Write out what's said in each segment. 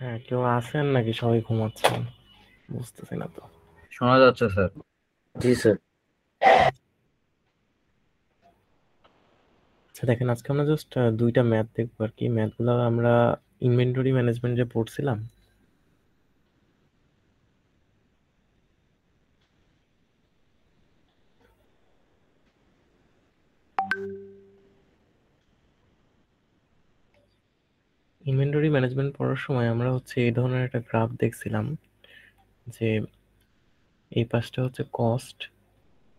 হ্যাঁ, কেউ আছেন নাকি সবাই ঘুমাচ্ছেন? বুঝতেছি না তো। শোনা যাচ্ছে স্যার। জি স্যার। আচ্ছা দেখেন, আজকে আমরা জাস্ট দুইটা ম্যাথ দেখবো আর কি। ম্যাথগুলো আমরা ইনভেন্টরি ম্যানেজমেন্ট যে পড়ছিলাম, ইনভেন্টরি ম্যানেজমেন্ট পড়ার সময় আমরা হচ্ছে এই ধরনের একটা গ্রাফ দেখছিলাম যে এই পাশটা হচ্ছে কস্ট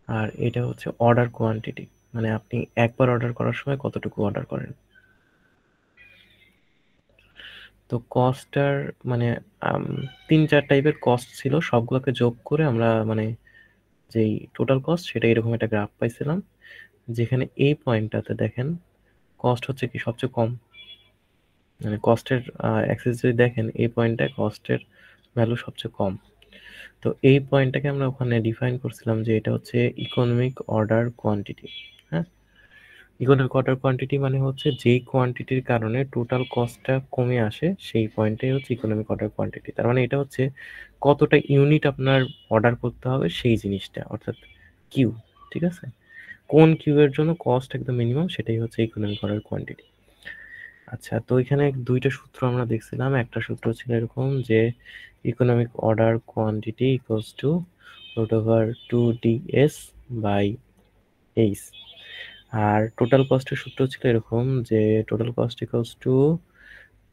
আর এটা হচ্ছে অর্ডার কোয়ান্টিটি, মানে আপনি একবার অর্ডার করার সময় কতটুকু অর্ডার করেন। তো কস্টটার মানে আম, 3-4 টাইপের কস্ট ছিল, সবগুলোকে যোগ করে আমরা মানে যেই টোটাল কস্ট সেটা এরকম একটা গ্রাফ পাইছিলাম, যেখানে এই পয়েন্টটাতে দেখেন কস্ট হচ্ছে কি সবচেয়ে কম। মানে কস্টের অ্যাক্সেস যদি দেখেন, এই পয়েন্টটায় কস্টের ভ্যালু সবচেয়ে কম। তো এই পয়েন্টটাকে আমরা ওখানে ডিফাইন করছিলাম যে এটা হচ্ছে ইকোনমিক অর্ডার কোয়ান্টিটি। হ্যাঁ, ইকোনমিক অর্ডার কোয়ান্টিটি মানে হচ্ছে যেই কোয়ান্টিটির কারণে টোটাল কস্টটা কমে আসে সেই পয়েন্টটাই হচ্ছে ইকোনমিক অর্ডার কোয়ান্টিটি। তার মানে এটা হচ্ছে কতটা ইউনিট আপনার অর্ডার করতে হবে সেই জিনিসটা, অর্থাৎ কিউ। ঠিক আছে, কোন কিউ এর জন্য কস্ট একদম মিনিমাম, সেটাই হচ্ছে ইকোনমিক অর্ডার কোয়ান্টিটি। আচ্ছা, তো এখানে দুইটা সূত্র আমরা দেখছিলাম। একটা সূত্র ছিল এরকম যে economic order quantity equals to root over 2ds by H. আর টোটাল কস্টের সূত্র ছিল এরকম যে total cost equals to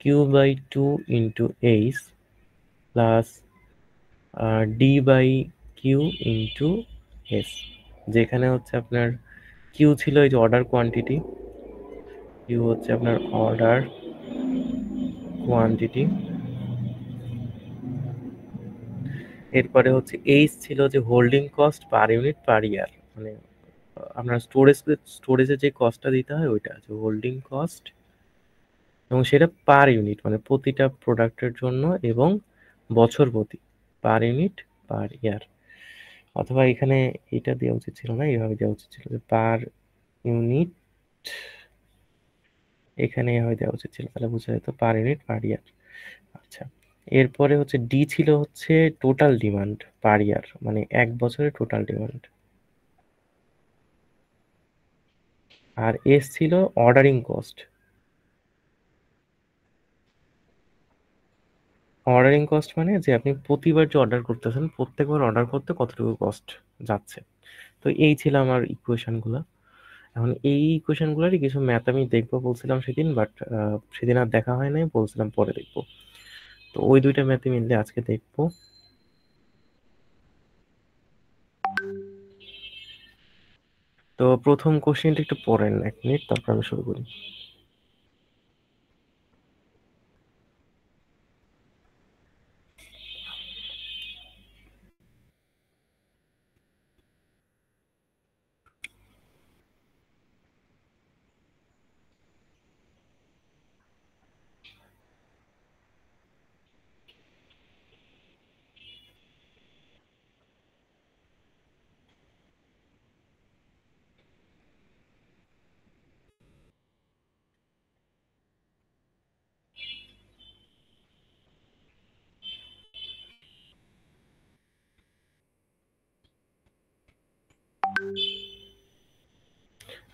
Q by 2 into H plus D by Q into S. যেখানে হচ্ছে আপনার কিউ ছিল এই যে অর্ডার কোয়ান্টিটি, কিউ হচ্ছে আপনার অর্ডার কোয়ান্টিটি, এরপরে হচ্ছে এইচ ছিল যে holding cost per unit per year, মানে আপনার স্টোরেজে যে কস্টটা দিতে হয় ওইটা আছে হোল্ডিং কস্ট, এবং সেটা পার ইউনিট মানে প্রতিটা প্রোডাক্টের জন্য এবং বছর প্রতি, পার ইউনিট পার ইয়ার। অথবা এখানে এটা দেওয়া উচিত ছিল না, এইভাবে দেওয়া উচিত ছিল যে পার ইউনিট, এখানে এভাবে দেওয়া উচিত ছিল, তাহলে বোঝা যেত পার ইউনিট পার ইয়ার। আচ্ছা, এরপরে হচ্ছে ডি ছিল হচ্ছে টোটাল ডিমান্ড পার ইয়ার, মানে এক বছরের টোটাল ডিমান্ড। আর এস ছিল অর্ডারিং কস্ট। অর্ডারিং কস্ট মানে যে আপনি প্রতিবার যে অর্ডার করতেছেন প্রত্যেকবার অর্ডার করতে কতটুকু কস্ট যাচ্ছে। তো এই ছিল আমার ইকুয়েশনগুলো। এখন এই ইকুয়েশনগুলোরই কিছু ম্যাথ আমি দেখবো বলছিলাম সেদিন, বাট সেদিন আর দেখা হয় নাই, বলছিলাম পরে দেখবো। তো ওই দুইটা ম্যাথই মিললে আজকে দেখবো। তো প্রথম কোশ্চেনটা একটু পড়েন 1 মিনিট, তারপর আমি শুরু করি।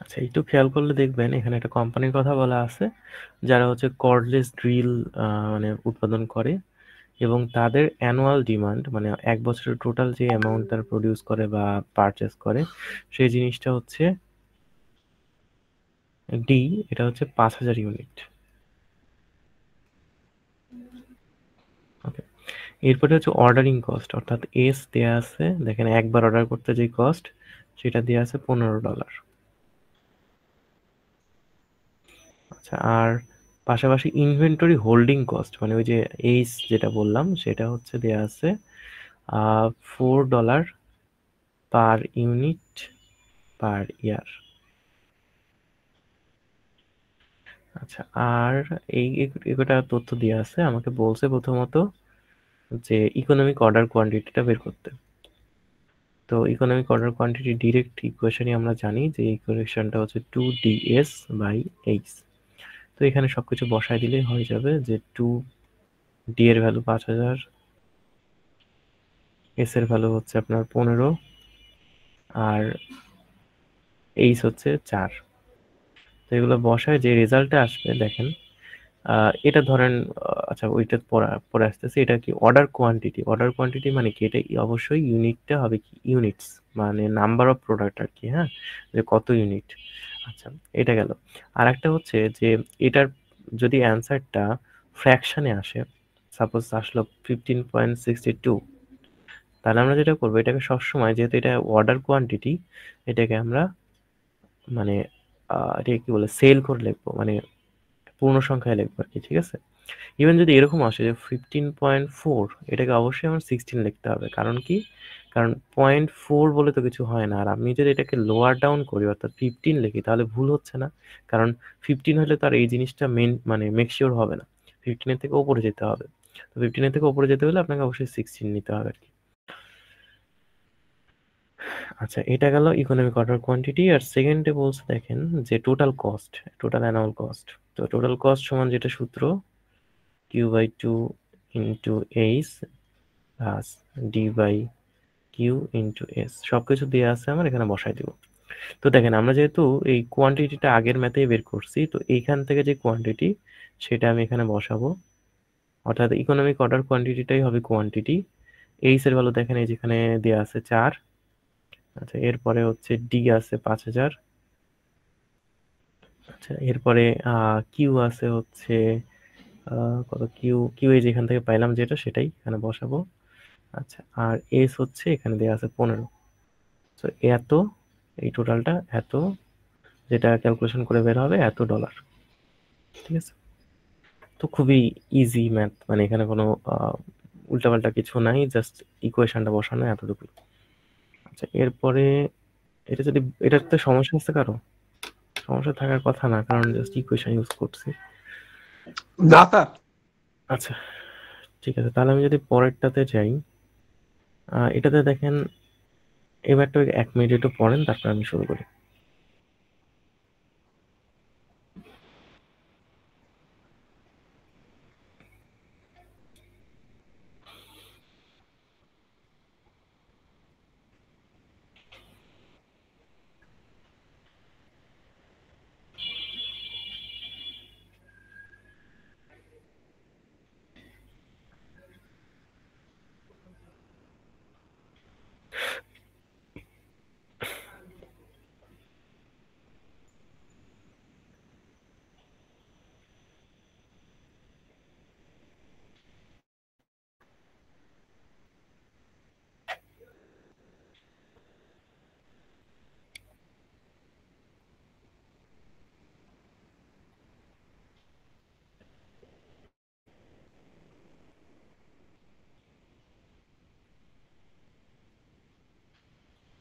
আচ্ছা, একটু খেয়াল করলে দেখবেন এখানে একটা কোম্পানির কথা বলা আছে যারা হচ্ছে কর্ডলেস ড্রিল মানে উৎপাদন করে, এবং তাদের অ্যানুয়াল ডিমান্ড মানে এক বছরের টোটাল যে অ্যামাউন্ট তারা প্রডিউস করে বা পারচেস করে সেই জিনিসটা হচ্ছে ডি, এটা হচ্ছে 5,000 ইউনিট। ওকে, এরপরে হচ্ছে অর্ডারিং কস্ট, অর্থাৎ এস দেয়া আছে, দেখেন একবার অর্ডার করতে যে কস্ট সেটা দেয়া আছে $15। আচ্ছা, আর পাশাপাশি ইনভেন্টরি হোল্ডিং কস্ট মানে ওই যে এইচ যেটা বললাম সেটা হচ্ছে দেয়া আছে $4 পার ইউনিট পার ইয়ার। আচ্ছা, আর এগুলা তথ্য দেওয়া আছে, আমাকে বলছে প্রথমত যে ইকোনমিক অর্ডার কোয়ান্টিটিটা বের করতে। তো ইকোনমিক অর্ডার কোয়ান্টিটি ডিরেক্ট ইকুয়েশনই আমরা জানি যে ইকুয়েশনটা হচ্ছে 2ds বাই এইচ। তো এখানে সবকিছু বসায় দিলেই হয়ে যাবে যে ডি এর ভ্যালু 5000, এস এর ভ্যালু হচ্ছে আপনার 15, আর এইচ হচ্ছে 4। তো এগুলো বসায় যে রেজাল্টটা আসবে দেখেন, এটা ধরেন, আচ্ছা ওইটা পরে আসতেছে। এটা কি অর্ডার কোয়ান্টিটি? অর্ডার কোয়ান্টিটি মানে কি? এটা অবশ্যই ইউনিটটা হবে কি ইউনিটস, মানে নাম্বার অফ প্রোডাক্ট আর কি, হ্যাঁ, যে কত ইউনিট। আচ্ছা, এটা গেল। আর একটা হচ্ছে যে এটার যদি অ্যান্সারটা ফ্র্যাকশনে আসে, সাপোজ আসলো 15.62, তাহলে আমরা যেটা করবো, এটাকে সবসময়, যেহেতু এটা অর্ডার কোয়ান্টিটি, এটাকে আমরা মানে এটাকে কি বলে, সেল করে লিখবো, মানে পূর্ণ সংখ্যায় লিখবো আর কি, ঠিক আছে? ইভেন যদি এরকম আসে যে 15.4, এটাকে অবশ্যই আমার 16 লিখতে হবে। কারণ কি? কারণ 0.4 বলে তো কিছু হয় না। আর আমি যদি এটাকে লোয়ার ডাউন করি, অর্থাৎ 15 লিখি, তাহলে ভুল হচ্ছে না। কারণ 15 হলে তো আর এই জিনিসটা মানে মেক শিওর হবে না। 15 এর থেকে উপরে যেতে হবে। তো 15 এর থেকে উপরে যেতে হলে আপনাকে অবশ্যই 16 নিতে হবে আর কি। আচ্ছা, এটা গেল ইকোনমিক অর্ডার কোয়ান্টিটি। আর সেকেন্ডে বলছে দেখেন যে total cost, total annual cost. তো টোটাল কস্ট সমান যেটা সূত্র, Q/2 into H plus D/Q into S. সবকিছু দেওয়া আছে, আমার এখানে বসাই দিব। তো দেখেন, আমরা যেহেতু এই কোয়ান্টিটিটা আগের ম্যাথেই বের করছি, তো এইখান থেকে যে কোয়ান্টিটি, সেটা আমি এখানে বসাবো। অর্থাৎ ইকোনমিক অর্ডার কোয়ান্টিটিটাই হবে কোয়ান্টিটি। এইচ এর ভ্যালু দেখেন এই যেখানে দেওয়া আছে 4। আচ্ছা, এরপরে হচ্ছে ডি আছে 5000। আচ্ছা, এরপরে কিউ আছে হচ্ছে কত, কিউ কিউ এই যেখান থেকে পাইলাম যেটা, সেটাই এখানে বসাবো। আচ্ছা, আর এস হচ্ছে এখানে দেওয়া আছে 15। তো এত, এই টোটালটা এত, যেটা ক্যালকুলেশন করে বের হবে এত ডলার। ঠিক আছে? তো খুবই ইজি ম্যাথ, মানে এখানে কোনো উল্টাপাল্টা কিছু নাই, জাস্ট ইকুয়েশনটা বসানো, এতটুকুই। আচ্ছা, এরপরে এটা যদি, এটাতে সমস্যা হচ্ছে কারো? সমস্যা থাকার কথা না, কারণ জাস্ট ইকুয়েশন ইউজ করছি। না স্যার। আচ্ছা, ঠিক আছে, তাহলে আমি যদি পরেরটাতে যাই, এটাতে দেখেন, এবারটা 1 মিনিট একটু পড়েন, তারপর আমি শুরু করি।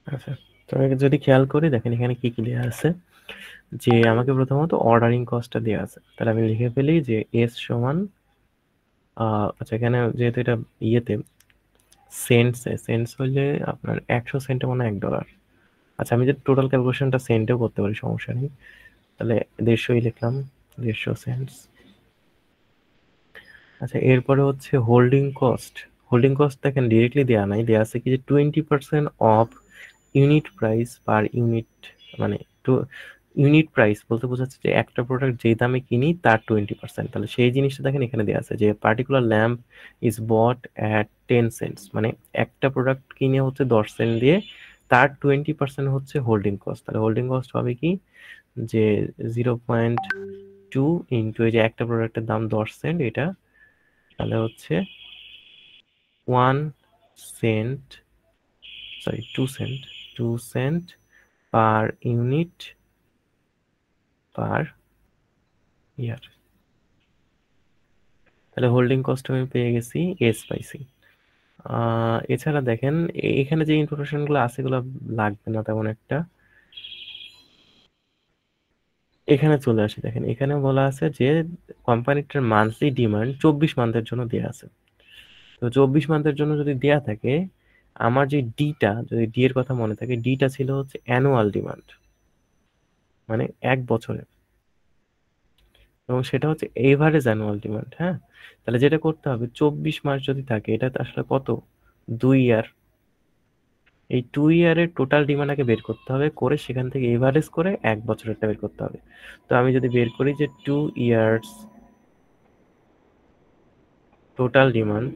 আচ্ছা, তো যদি খেয়াল করি, দেখেন এখানে কি কি দেওয়া আছে। যে আমাকে প্রথমত অর্ডারিং কস্টটা দেওয়া আছে, তাহলে আমি লিখে ফেলি যে এস সমান, আচ্ছা এখানে যেহেতু এটা ইয়েতে সেন্টসে, সেন্টস হলে আপনার 100 সেন্টে মানে $1। আচ্ছা, আমি যদি টোটাল ক্যালকুলেশনটা সেন্টেও করতে পারি, সমস্যা নেই। তাহলে 150ই লিখলাম, 150 সেন্টস। আচ্ছা, এরপরে হচ্ছে হোল্ডিং কস্ট। হোল্ডিং কস্ট দেখেন ডিরেক্টলি দেওয়া নাই, দেওয়া আছে কি যে 20% of unit price per unit, মানে টু ইউনিট প্রাইস বলতে বোঝাচ্ছে যে একটা প্রোডাক্ট যে দামে কিনি তার 20%। তাহলে সেই জিনিসটা দেখেন এখানে দেওয়া আছে যে particular lamp is bought at 10 cents, মানে একটা প্রোডাক্ট কিনে হচ্ছে 10 সেন্ট দিয়ে, তার 20% হচ্ছে হোল্ডিং কস্ট। তাহলে হোল্ডিং কস্ট হবে কি যে 0.2 ইন্টু এই যে একটা প্রোডাক্টের দাম 10 সেন্ট, এটা তাহলে হচ্ছে 1 cent, sorry 2 cent, 2 cent per unit per year. তাহলে হোল্ডিং কস্ট আমি পেয়ে গেছি, এস পাইছি। এছাড়া দেখেন এখানে যে ইনফরমেশনগুলো আছে এগুলো লাগবে না তেমন একটা। এখানে চলে আসি, দেখেন এখানে বলা আছে যে কোম্পানিটার মান্থলি ডিমান্ড 24 মান্থের জন্য দেওয়া আছে। তো 24 মান্থের জন্য যদি দেয়া থাকে, আমার যে ডিটা, যদি ডি এর কথা মনে থাকে, ডিটা ছিল হচ্ছে অ্যানুয়াল ডিমান্ড, মানে 1 বছরের। এবং সেটা হচ্ছে এভারেজ অ্যানুয়াল ডিমান্ড। হ্যাঁ, তাহলে যেটা করতে হবে 24 মাস যদি থাকে, এটা আসলে কত, 2 ইয়ার। এই 2 ইয়ারের টোটাল ডিমান্ড আগে বের করতে হবে, করে সেখান থেকে এভারেজ করে 1 বছরেরটা বের করতে হবে। তো আমি যদি বের করি যে 2 ইয়ার্স টোটাল ডিমান্ড,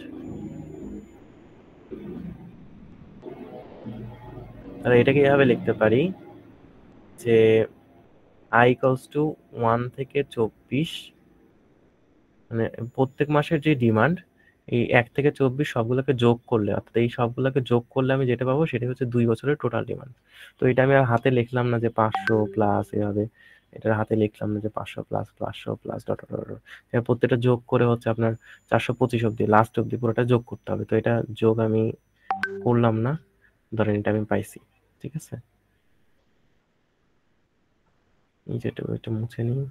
তাহলে এটাকে এভাবে লিখতে পারি যে i ইকুয়ালস টু 1 থেকে 24, মানে প্রত্যেক মাসের যে ডিমান্ড, এই 1 থেকে 24 সবগুলোকে যোগ করলে, অর্থাৎ এই সবগুলোকে যোগ করলে আমি যেটা পাবো সেটা হচ্ছে 2 বছরের টোটাল ডিমান্ড। তো এটা আমি আর হাতে লিখলাম না যে 500 প্লাস এভাবে, এটা হাতে লিখলাম না যে 500 plus 500 plus dot dot dot, প্রত্যেকটা যোগ করে হচ্ছে আপনার 425 অব্দি, লাস্ট অব্দি পুরোটা যোগ করতে হবে। তো এটা যোগ আমি করলাম না, ধরেন এটা আমি পাইছি। ঠিক আছে, এই যেটা ওইটা মুছে নিই।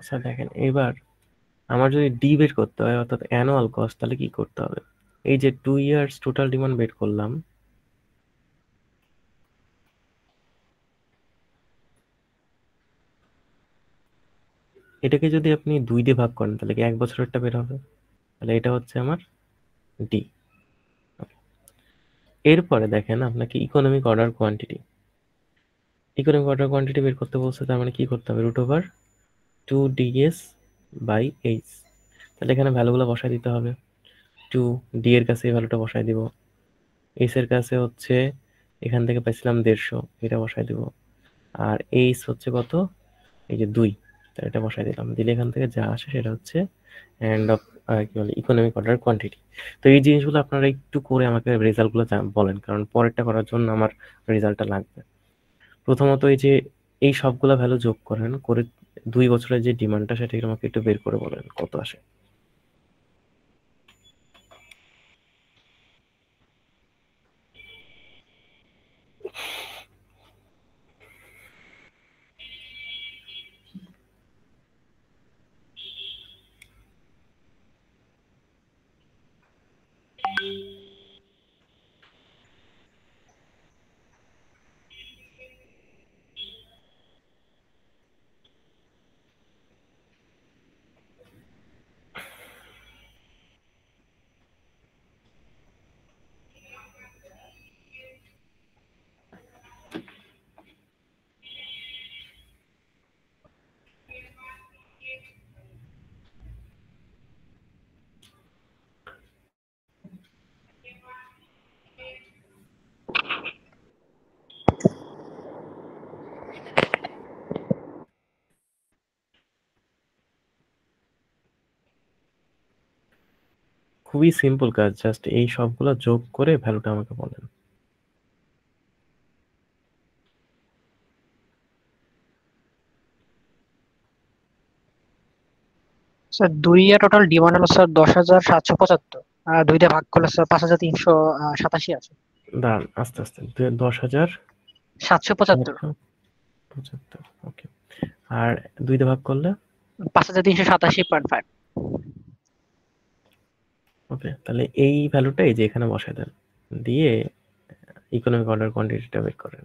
আচ্ছা দেখেন, এবার আমার যদি ডি বের করতে হয়, অর্থাৎ অ্যানুয়াল কস্ট, তাহলে কি করতে হবে? এই যে 2 ইয়ার্স টোটাল ডিমান্ড বের করলাম, এটাকে যদি আপনি 2 দিয়ে ভাগ করেন তাহলে কি 1 বছরেরটা বের হবে? তাহলে এটা হচ্ছে আমার ডি। এরপরে দেখেন আপনাকে economic order quantity, economic order quantity বের করতে বলছে, তার মানে কি করতে হবে? Root over 2 ds by H. তাহলে এখানে ভ্যালুগুলো বসায় দিতে হবে। 2, ডি এর কাছে এই ভ্যালুটা বসায় দিব, এইচ এর কাছে হচ্ছে এখান থেকে পাইছিলাম 150, এটা বসায় দিব। আর এইচ হচ্ছে কত, এই যে 2, তাহলে এটা বসায় দিলাম। দিলে এখান থেকে যা আসে সেটা হচ্ছে এন্ড অফ কি বলে ইকোনমিক অর্ডার কোয়ান্টিটি। তো এই জিনিসগুলো আপনারা একটু করে আমাকে রেজাল্টগুলো বলেন, কারণ পরেরটা করার জন্য আমার রেজাল্টটা লাগবে। প্রথমত এই যে এই সবগুলা ভ্যালু যোগ করেন, করে 2 বছরের যে ডিমান্ডটা সেটা আমাকে একটু বের করে বলেন কত আসে। খুবই সিম্পল কাজ, জাস্ট এই সবগুলো যোগ করে ভ্যালুটা আমাকে বলেন। স্যার 2 টোটাল ডিমান্ড হলো স্যার 10,775, আর 2 দিয়ে ভাগ করলে স্যার 5,387 আছে। দাঁড়ান, আস্তে আস্তে, 775, 10,775, ওকে। আর 2 দিয়ে ভাগ করলে 5,387.5। ওকে, তাহলে এই ভ্যালুটা এই যে এখানে বসায় দেন, দিয়ে ইকোনমিক অর্ডার কোয়ান্টিটিটা বের করেন।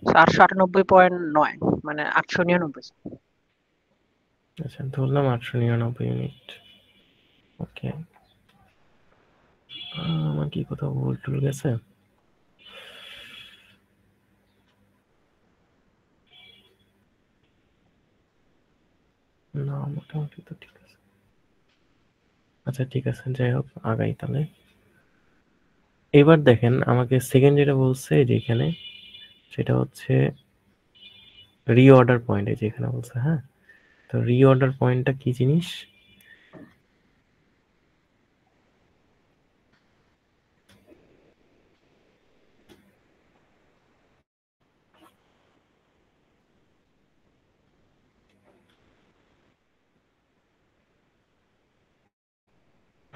স্যার 898.9, মানে 899। আচ্ছা, ধরলাম 899 ইউনিট। ওকে, আমার কি কোথাও ভুল টুল গেছে? না, মোটামুটি তো ঠিক আছে। আচ্ছা ঠিক আছে, যাই হোক, আগাই তাহলে। এবার দেখেন আমাকে সেকেন্ড যেটা বলছে যে এখানে সেটা হচ্ছে রিঅর্ডার পয়েন্ট। এই যে এখানে বলছে, হ্যাঁ। তো রিঅর্ডার পয়েন্টটা কি জিনিস?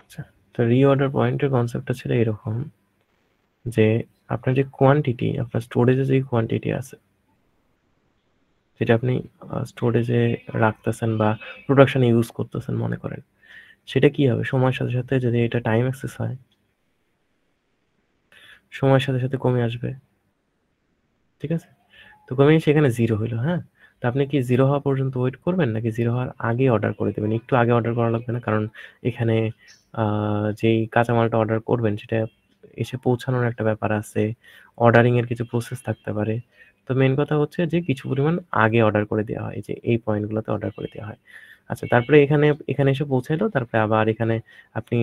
আচ্ছা, তো রিঅর্ডার পয়েন্টের কনসেপ্টটা ছিল এরকম যে আপনার যে কোয়ান্টিটি, আপনার স্টোরেজে যে কোয়ান্টিটি আছে, যেটা আপনি স্টোরেজে রাখতেছেন বা প্রোডাকশনে ইউজ করতেছেন মনে করেন, সেটা কি হবে সময়ের সাথে সাথে, যদি এটা টাইম অ্যাক্সেস হয়, সময়ের সাথে সাথে কমে আসবে। ঠিক আছে? তো কমে সেখানে জিরো হইলো, হ্যাঁ। তো আপনি কি জিরো হওয়া পর্যন্ত ওয়েট করবেন, নাকি জিরো হওয়ার আগে অর্ডার করে দেবেন? একটু আগে অর্ডার করা লাগবে না, কারণ এখানে যেই কাঁচামালটা অর্ডার করবেন সেটা এসে পৌঁছানোর একটা ব্যাপার আছে, অর্ডারিং এর কিছু প্রসেস থাকতে পারে। তো মেন কথা হচ্ছে যে কিছু পরিমাণ আগে অর্ডার করে দেওয়া হয়, যে এই পয়েন্টগুলোতে অর্ডার করে দেওয়া হয়। আচ্ছা, তারপরে এখানে এখানে এসে পৌঁছাইলো, তারপরে আবার এখানে আপনি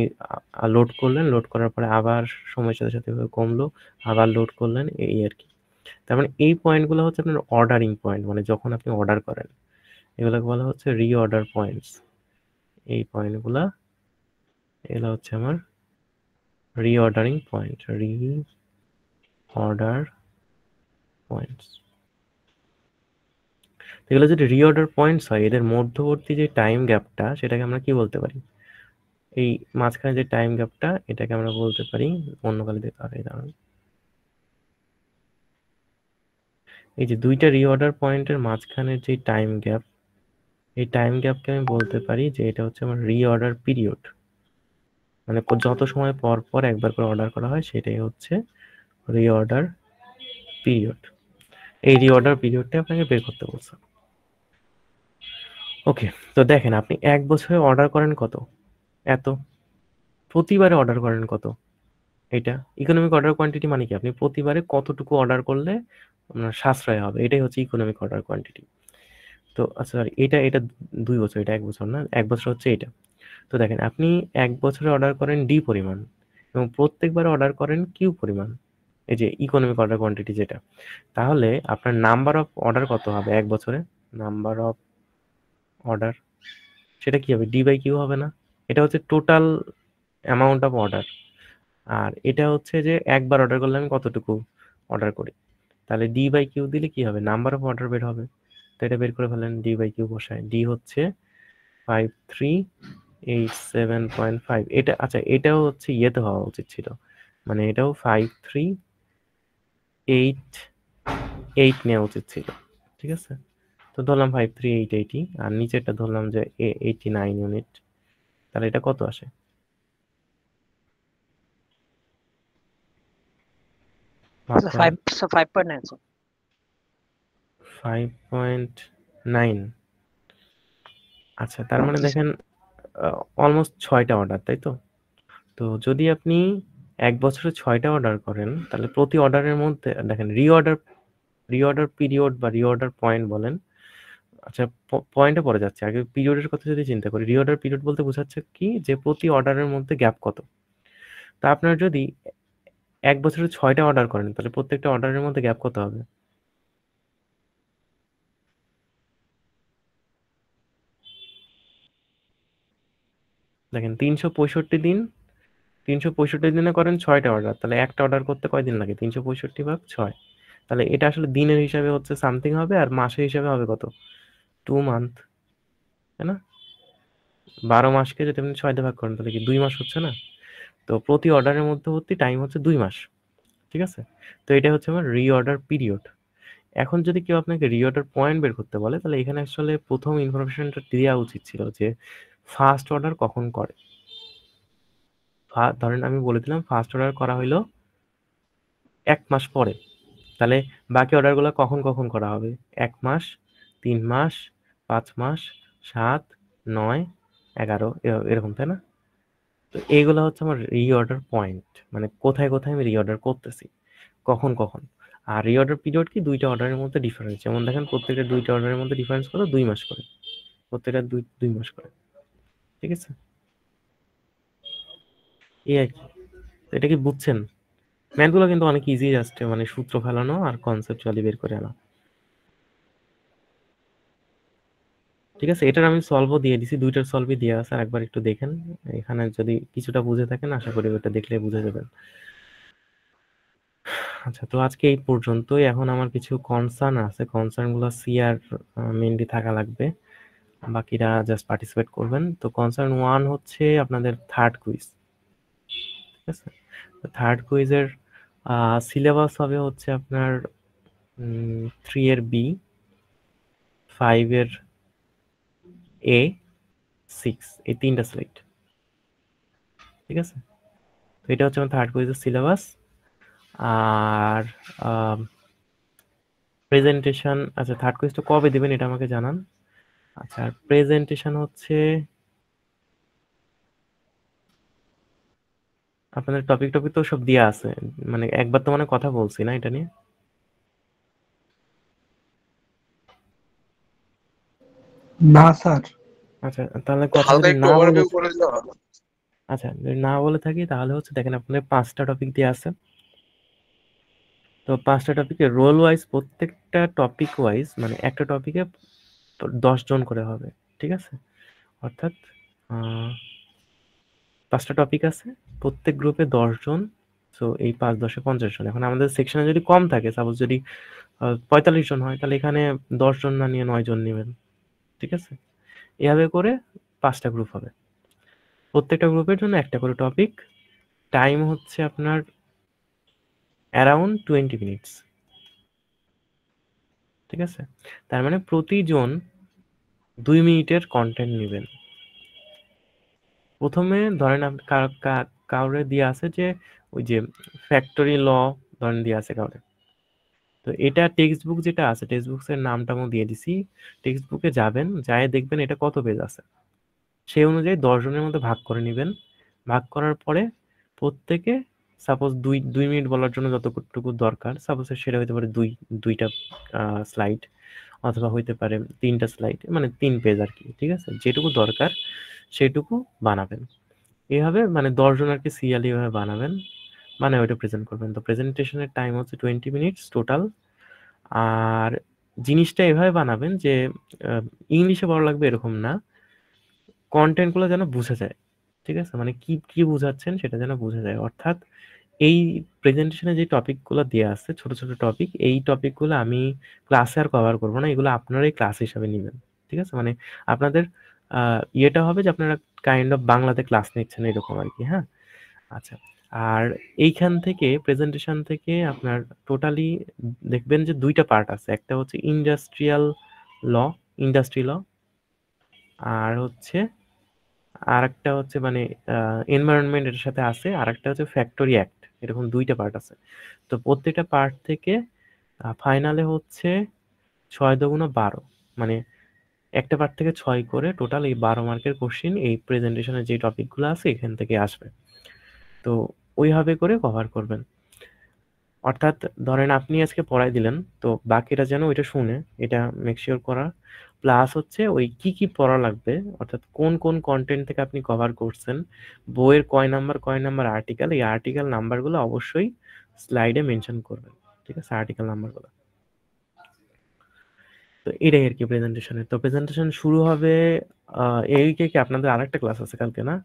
লোড করলেন, লোড করার পরে আবার সময়ের সাথে সাথে কমলো, আবার লোড করলেন, এই আর কি। তার মানে এই পয়েন্টগুলো হচ্ছে আপনার অর্ডারিং পয়েন্ট, মানে যখন আপনি অর্ডার করেন, এগুলোকে বলা হচ্ছে রিঅর্ডার পয়েন্টস। এই পয়েন্টগুলা, এগুলো হচ্ছে আমার রিঅর্ডারিং পয়েন্ট, রিঅর্ডার পয়েন্টস। এগুলো যদি রিঅর্ডার পয়েন্টস হয়, এদের মধ্যবর্তী যে টাইম গ্যাপটা, সেটাকে আমরা কি বলতে পারি? এই মাঝখানে যে টাইম গ্যাপটা, এটাকে আমরা বলতে পারি, অন্য কালে দিতে পারি। দাঁড়ান, এই যে দুইটা রিঅর্ডার পয়েন্টের মাঝখানের যে টাইম গ্যাপ, এই টাইম গ্যাপকে আমি বলতে পারি যে এটা হচ্ছে আমার রিঅর্ডার পিরিয়ড। মানে যত সময় পর পর একবার করে অর্ডার করা হয়, সেটাই হচ্ছে রিঅর্ডার পিরিয়ড। এই রিঅর্ডার পিরিয়ডটা আপনাকে বের করতে বলছে। ওকে, তো দেখেন আপনি ১ বছরে অর্ডার করেন কত? এত। প্রতিবারে অর্ডার করেন কত? এটা। ইকোনমিক অর্ডার কোয়ান্টিটি মানে কি? আপনি প্রতিবারে কতটুকু অর্ডার করলে আপনার সাশ্রয় হবে, এটাই হচ্ছে ইকোনমিক অর্ডার কোয়ান্টিটি। তো আচ্ছা সরি, এটা ২ বছর, এটা ১ বছর না। ১ বছর হচ্ছে এটা। তো দেখেন আপনি ১ বছরে অর্ডার করেন ডি পরিমাণ এবং প্রত্যেকবারে অর্ডার করেন কিউ পরিমাণ। এই যে ইকোনমিক অর্ডার কোয়ান্টিটি যেটা। তাহলে আপনার নাম্বার অফ অর্ডার কত হবে ১ বছরে? নাম্বার অফ অর্ডার, সেটা কি হবে? ডি বাই কিউ হবে না? এটা হচ্ছে টোটাল অ্যামাউন্ট অফ অর্ডার। আর এটা হচ্ছে যে একবার অর্ডার করলে আমি কতটুকু অর্ডার করি। তাহলে ডি বাই কিউ দিলে কি হবে? নাম্বার অফ অর্ডার বের হবে। তো এটা বের করে ফেলেন, ডি বাই কিউ বসায়। ডি হচ্ছে 5387.5। এটা আচ্ছা, এটাও হচ্ছে ইয়েতে হওয়া উচিত ছিল, মানে এটাও 5388 নেওয়া উচিত ছিল। ঠিক আছে? তো ধরলাম 53,880, আর নিচেরটা ধরলাম যে 89 ইউনিট। তাহলে এটা কত আসে? ভাগ করেন। 5.9 স্যার। 5.9। আচ্ছা, তার মানে জি স্যার। দেখেন অলমোস্ট ৬টা অর্ডার, তাই তো? তো যদি আপনি ১ বছরে ৬টা অর্ডার করেন, তাহলে প্রতি অর্ডারের মধ্যে দেখেন রিঅর্ডার পিরিয়ড বা রিঅর্ডার পয়েন্ট বলেন। আচ্ছা, পয়েন্টে পরে যাচ্ছে। আগে পিরিয়ডের কথা যদি চিন্তা করি, রিঅর্ডার পিরিয়ড বলতে বোঝাচ্ছে কি? যে প্রতি অর্ডারের মধ্যে গ্যাপ কত। তা আপনার যদি ১ বছরে ৬টা অর্ডার করেন, তাহলে প্রত্যেকটা অর্ডারের মধ্যে গ্যাপ কত হবে? দেখেন ৩৬৫ দিন, ৩৬৫ দিনে করেন ৬টা অর্ডার, তাহলে একটা অর্ডার করতে কয়দিন লাগে? ৩৬৫ ভাগ ৬। তাহলে এটা আসলে দিনের হিসাবে হচ্ছে সামথিং হবে, আর মাসের হিসাবে হবে কত? 2 মান্থ, তাই না? ১২ মাসকে যদি আপনি ৬ দিয়ে ভাগ করেন, তাহলে কি ২ মাস হচ্ছে না? তো প্রতি অর্ডারের মধ্যবর্তী টাইম হচ্ছে ২ মাস। ঠিক আছে? তো এটা হচ্ছে আমার রিঅর্ডার পিরিয়ড। এখন যদি কেউ আপনাকে রিঅর্ডার পয়েন্ট বের করতে বলে, তাহলে এখানে আসলে ১ম ইনফরমেশনটা দেওয়া উচিত ছিল যে ফার্স্ট অর্ডার কখন করে। ধরেন আমি বলে দিলাম ফার্স্ট অর্ডার করা হইলো ১ মাস পরে। তাহলে বাকি অর্ডারগুলো কখন কখন করা হবে? ১ মাস, ৩ মাস, ৫ মাস, ৭, ৯, ১১, এরকম, তাই না? তো এইগুলো হচ্ছে আমার রিঅর্ডার পয়েন্ট, মানে কোথায় কোথায় আমি রিঅর্ডার করতেছি, কখন কখন। আর রিঅর্ডার পিরিয়ড কি? ২টা অর্ডারের মধ্যে ডিফারেন্স। যেমন দেখেন প্রত্যেকটা ২টা অর্ডারের মধ্যে ডিফারেন্স কত? ২ মাস করে। প্রত্যেকটা ২ মাস করে। ঠিক আছে? এই আর কি। তো এটা কি বুঝছেন? ম্যাথগুলো কিন্তু অনেক ইজি, জাস্ট মানে সূত্র ফেলানো আর কনসেপচুয়ালি বের করে আনা। ঠিক আছে, এটার আমি সলভও দিয়ে দিছি, দুইটার সলভই দেওয়া আছে, আর একবার একটু দেখেন। এখানে যদি কিছুটা বুঝে থাকেন আশা করি ওটা দেখলে বুঝে যাবেন। আচ্ছা, তো আজকে এই পর্যন্তই। এখন আমার কিছু কনসার্ন আছে, কনসার্নগুলো সিআর মেনলি থাকা লাগবে, বাকিরা জাস্ট পার্টিসিপেট করবেন। তো কনসার্ন 1 হচ্ছে আপনাদের থার্ড কুইজ। ঠিক আছে, তো থার্ড কুইজের সিলেবাস হবে হচ্ছে আপনার 3 এর বি, 5 এর এ, 6, এই 3টা স্লাইড। ঠিক আছে, তো এটা হচ্ছে আমার থার্ড কুইজের সিলেবাস। আর প্রেজেন্টেশন, আচ্ছা থার্ড কুইজটা কবে দেবেন এটা আমাকে জানান। আচ্ছা, আর প্রেজেন্টেশন হচ্ছে আপনাদের টপিক টপিক তো সব দেওয়া আছে, মানে একবার তো মানে কথা বলছি না এটা নিয়ে। না স্যার, আচ্ছা, তাহলে কথা হালকা যদি একটু না বলে, ওভারভিউ করে দিলে ভালো। আচ্ছা যদি না বলে থাকি তাহলে হচ্ছে দেখেন আপনাদের 5টা টপিক দেওয়া আছে। তো 5টা টপিকে রোল ওয়াইজ, প্রত্যেকটা টপিক ওয়াইজ মানে একটা টপিকে 10 জন করে হবে। ঠিক আছে, অর্থাৎ 5টা টপিক আছে, প্রত্যেক গ্রুপে 10 জন। সো এই 5 10 50 জন। এখন আমাদের সেকশনে যদি কম থাকে, সাপোজ যদি 45 জন হয়, তাহলে এখানে 10 জন না নিয়ে 9 জন নেবেন। ঠিক আছে, এভাবে করে 5টা গ্রুপ হবে, প্রত্যেকটা গ্রুপের জন্য একটা করে টপিক। টাইম হচ্ছে আপনার অ্যারাউন্ড 20 মিনিটস। ঠিক আছে, তার মানে প্রতিজন 2 মিনিটের কন্টেন্ট নেবেন। প্রথমে ধরেন কাউরে দিয়ে আছে যে ওই যে ফ্যাক্টরি ল ধরেন দিয়ে আছে কাউরে, তো এটা টেক্সট বুক যেটা আছে, টেক্সট বুকের নামটাও দিয়ে দিছি। টেক্সট বুকে যাবেন, যায় দেখবেন এটা কত পেজ আছে, সেই অনুযায়ী 10 জনের মধ্যে ভাগ করে নেবেন। ভাগ করার পরে প্রত্যেকে সাপোজ 2 মিনিট বলার জন্য যতটুকু দরকার, সাপোজ সেটা হতে পারে দুইটা স্লাইড, অথবা হইতে পারে 3টা স্লাইড, মানে 3 পেজ আর কি। ঠিক আছে, যেটুকু দরকার সেটুকু বানাবেন। এভাবে মানে 10 জন আর কি সিরিয়ালি এভাবে বানাবেন, মানে ওইটা প্রেজেন্ট করবেন। তো প্রেজেন্টেশনের টাইম হচ্ছে 20 মিনিটস টোটাল। আর জিনিসটা এভাবে বানাবেন যে ইংলিশে বলা লাগবে এরকম না, কনটেন্টগুলো যেন বুঝা যায়। ঠিক আছে, মানে কি কি বুঝাচ্ছেন সেটা যেন বুঝা যায়। অর্থাৎ এই প্রেজেন্টেশনে যে টপিকগুলো দেওয়া আছে, ছোট ছোট টপিক, এই টপিকগুলো আমি ক্লাসে আর কভার করবো না, এগুলো আপনারাই ক্লাস হিসাবে নেবেন। ঠিক আছে, মানে আপনাদের ইয়েটা হবে যে আপনারা কাইন্ড অফ বাংলাতে ক্লাস নিচ্ছেন এরকম আর কি। হ্যাঁ, আচ্ছা। আর এইখান থেকে প্রেজেন্টেশন থেকে আপনার টোটালি দেখবেন যে 2টা পার্ট আছে, একটা হচ্ছে ইন্ডাস্ট্রিয়াল ল, ইন্ডাস্ট্রি ল, আর হচ্ছে আরেকটা হচ্ছে মানে এনভায়রনমেন্ট এর সাথে আছে, আরেকটা হচ্ছে ফ্যাক্টরি অ্যাক্ট। এরকম 2টা পার্ট আছে। তো প্রত্যেকটা পার্ট থেকে ফাইনালে হচ্ছে 6 দুগুণ 12, মানে একটা পার্ট থেকে 6 করে টোটাল এই 12 মার্কের কোশ্চেন এই প্রেজেন্টেশনের যে টপিকগুলো আছে এখান থেকে আসবে। তো ওইভাবে করে কভার করবেন। অর্থাৎ ধরেন আপনি আজকে পড়াই দিলেন, তো বাকিরা যেন ওইটা শুনে, এটা মেক শিওর করা। প্লাস হচ্ছে ওই কি কি পড়া লাগবে, অর্থাৎ কোন কোন কন্টেন্ট থেকে আপনি কভার করছেন, বইয়ের কয় নাম্বার আর্টিকেল, এই আর্টিকেল নাম্বারগুলো অবশ্যই স্লাইডে মেনশন করবেন। ঠিক আছে, আর্টিকেল নাম্বারগুলো। তো এটাই আর কি প্রেজেন্টেশনের। তো প্রেজেন্টেশন শুরু হবে এই উইকে। কি আপনাদের আরেকটা ক্লাস আছে কালকে না?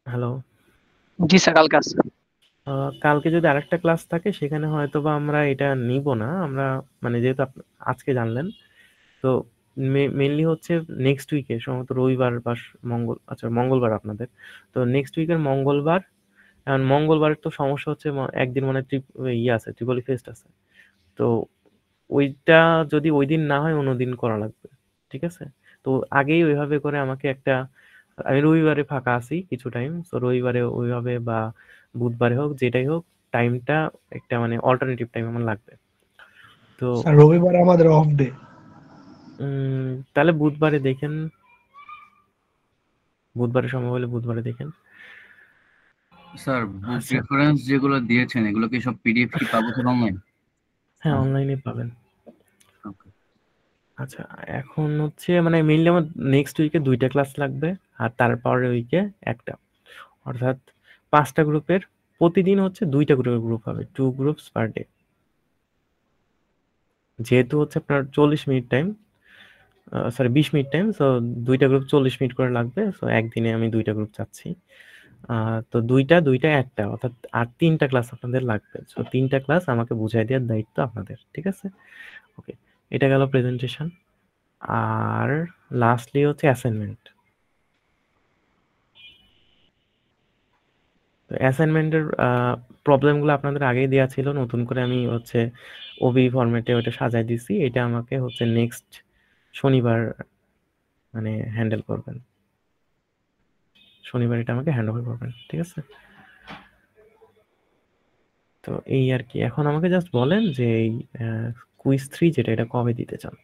হ্যালো, জি স্যার, কালকে আছে। কালকে যদি আরেকটা ক্লাস থাকে সেখানে হয়তোবা আমরা এটা নিব না, আমরা মানে যেহেতু আজকে জানলেন, তো মেনলি হচ্ছে নেক্সট উইকে সম্ভবত রবিবার বা আচ্ছা মঙ্গলবার আপনাদের। তো নেক্সট উইকের মঙ্গলবার, এখন মঙ্গলবারের তো সমস্যা হচ্ছে একদিন মানে ইয়ে আছে, ত্রিপলি ফেস্ট আছে। তো ওইটা যদি ওই দিন না হয় অন্যদিন করা লাগবে। ঠিক আছে, তো আগেই ওইভাবে করে আমাকে একটা, আমি রবিবারে ফাঁকা আছি কিছু টাইম, তো রবিবারে ওইভাবে বা বুধবারে হোক যেটাই হোক, টাইমটা একটা মানে অল্টারনেটিভ টাইম আমার লাগবে। তো স্যার রবিবার আমাদের অফ ডে। তাহলে বুধবারে দেখেন, বুধবারে সম্ভব হলে বুধবারে দেখেন। স্যার, বুক আচ্ছা, রেফারেন্স যেগুলো দিয়েছেন এগুলো কি সব পিডিএফ কি পাবো স্যার অনলাইন? হ্যাঁ অনলাইনে পাবেন। ওকে। আচ্ছা, এখন হচ্ছে মানে মেইনলি আমার নেক্সট উইকে 2টা ক্লাস লাগবে, আর তারপরের উইকে একটা। অর্থাৎ 5টা গ্রুপের প্রতিদিন হচ্ছে 2টা গ্রুপ হবে, 2 গ্রুপস পার ডে। যেহেতু হচ্ছে আপনার 40 minute time, sorry 20 minute time, so 2টা গ্রুপ 40 মিনিট করে লাগবে। সো একদিনে আমি 2টা গ্রুপ চাচ্ছি। তো 2টা একটা, অর্থাৎ আর 3টা ক্লাস আপনাদের লাগবে। সো 3টা ক্লাস আমাকে বুঝাই দেওয়ার দায়িত্ব আপনাদের, ঠিক আছে? ওকে, এটা গেল প্রেজেন্টেশন। আর লাস্টলি হচ্ছে অ্যাসাইনমেন্ট। তো অ্যাসাইনমেন্টের প্রবলেমগুলো আপনাদের আগেই দেওয়া ছিল, নতুন করে আমি হচ্ছে ওবি ফরম্যাটে ওটা সাজাই দিছি। এটা আমাকে হচ্ছে নেক্সট শনিবার মানে হ্যান্ডেল করবেন, শনিবার এটা আমাকে হ্যান্ড ওভার করবেন, ঠিক আছে? তো এই আর কি। এখন আমাকে জাস্ট বলেন যে এই কুইজ 3 যেটা, এটা কবে দিতে চান?